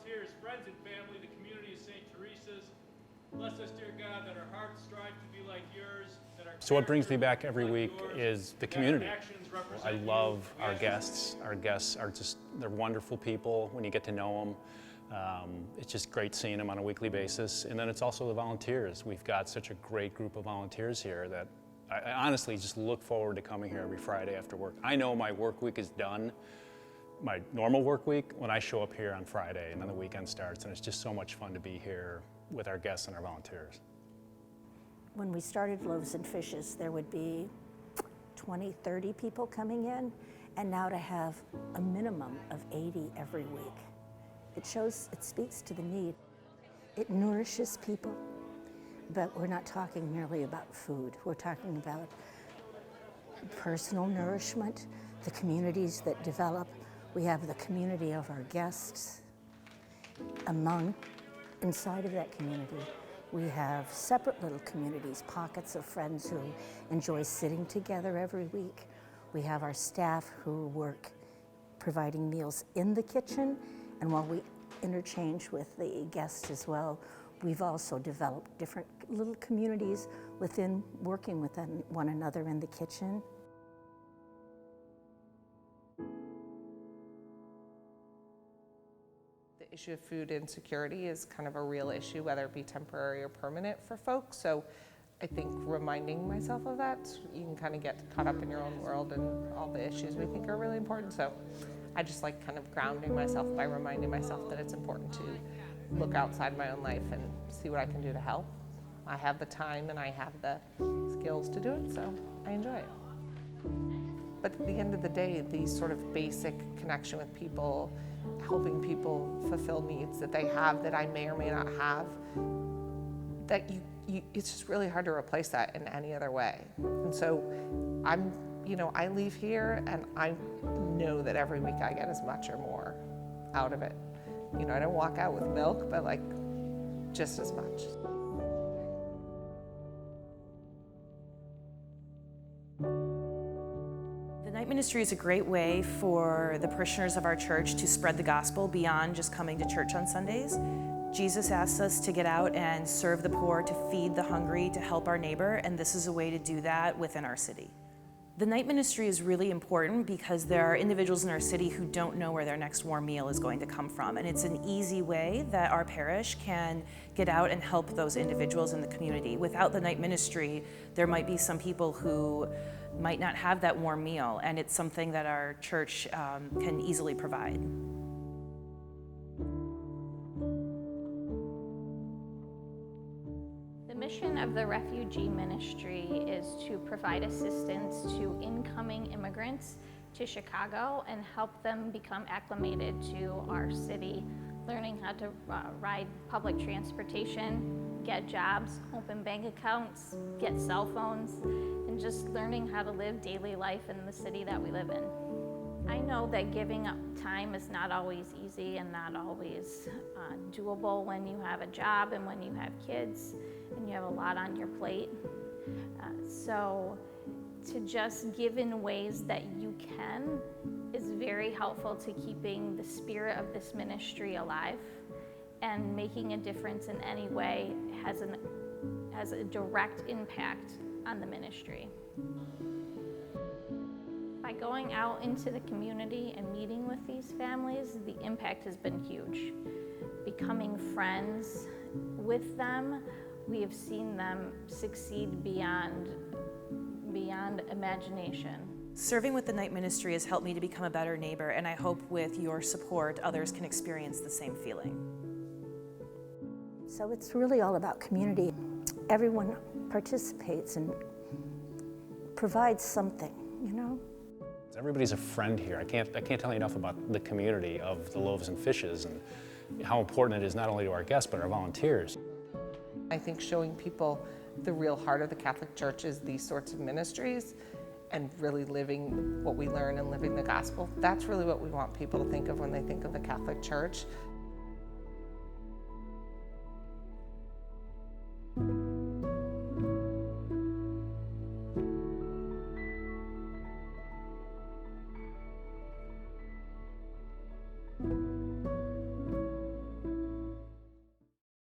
volunteers, friends and family, the community of St. Teresa's. Bless us, dear God, that our hearts strive to be like yours. So what brings me back every week is the community. I love our guests. Our guests are they're wonderful people when you get to know them. It's just great seeing them on a weekly basis. And then it's also the volunteers. We've got such a great group of volunteers here that I honestly just look forward to coming here every Friday after work. I know my work week is done, my normal work week, when I show up here on Friday and then the weekend starts, and it's just so much fun to be here with our guests and our volunteers. When we started Loaves and Fishes, there would be 20, 30 people coming in, and now to have a minimum of 80 every week. It speaks to the need. It nourishes people, but we're not talking merely about food. We're talking about personal nourishment, the communities that develop. We have the community of our guests. Inside of that community, we have separate little communities, pockets of friends who enjoy sitting together every week. We have our staff who work providing meals in the kitchen, and while we interchange with the guests as well, we've also developed different little communities within working with one another in the kitchen. The issue of food insecurity is kind of a real issue, whether it be temporary or permanent for folks. So I think reminding myself of that, you can kind of get caught up in your own world and all the issues we think are really important. So I just like kind of grounding myself by reminding myself that it's important to look outside my own life and see what I can do to help. I have the time and I have the skills to do it, so I enjoy it. But at the end of the day, these sort of basic connection with people, helping people fulfill needs that they have that I may or may not have, that it's just really hard to replace that in any other way. And so I leave here and I know that every week I get as much or more out of it. I don't walk out with milk, but like just as much. The night ministry is a great way for the parishioners of our church to spread the gospel beyond just coming to church on Sundays. Jesus asks us to get out and serve the poor, to feed the hungry, to help our neighbor, and this is a way to do that within our city. The night ministry is really important because there are individuals in our city who don't know where their next warm meal is going to come from, and it's an easy way that our parish can get out and help those individuals in the community. Without the night ministry, there might be some people who might not have that warm meal, and it's something that our church can easily provide. The mission of the Refugee Ministry is to provide assistance to incoming immigrants to Chicago and help them become acclimated to our city, learning how to ride public transportation, get jobs, open bank accounts, get cell phones, and just learning how to live daily life in the city that we live in. I know that giving up time is not always easy and not always doable when you have a job and when you have kids and you have a lot on your plate. So to just give in ways that you can is very helpful to keeping the spirit of this ministry alive, and making a difference in any way has a direct impact on the ministry. By going out into the community and meeting with these families, the impact has been huge. Becoming friends with them, we have seen them succeed beyond imagination. Serving with the night ministry has helped me to become a better neighbor, and I hope with your support, others can experience the same feeling. So it's really all about community. Everyone participates and provides something, Everybody's a friend here. I can't tell you enough about the community of the Loaves and Fishes and how important it is not only to our guests, but our volunteers. I think showing people the real heart of the Catholic Church is these sorts of ministries, and really living what we learn and living the gospel. That's really what we want people to think of when they think of the Catholic Church.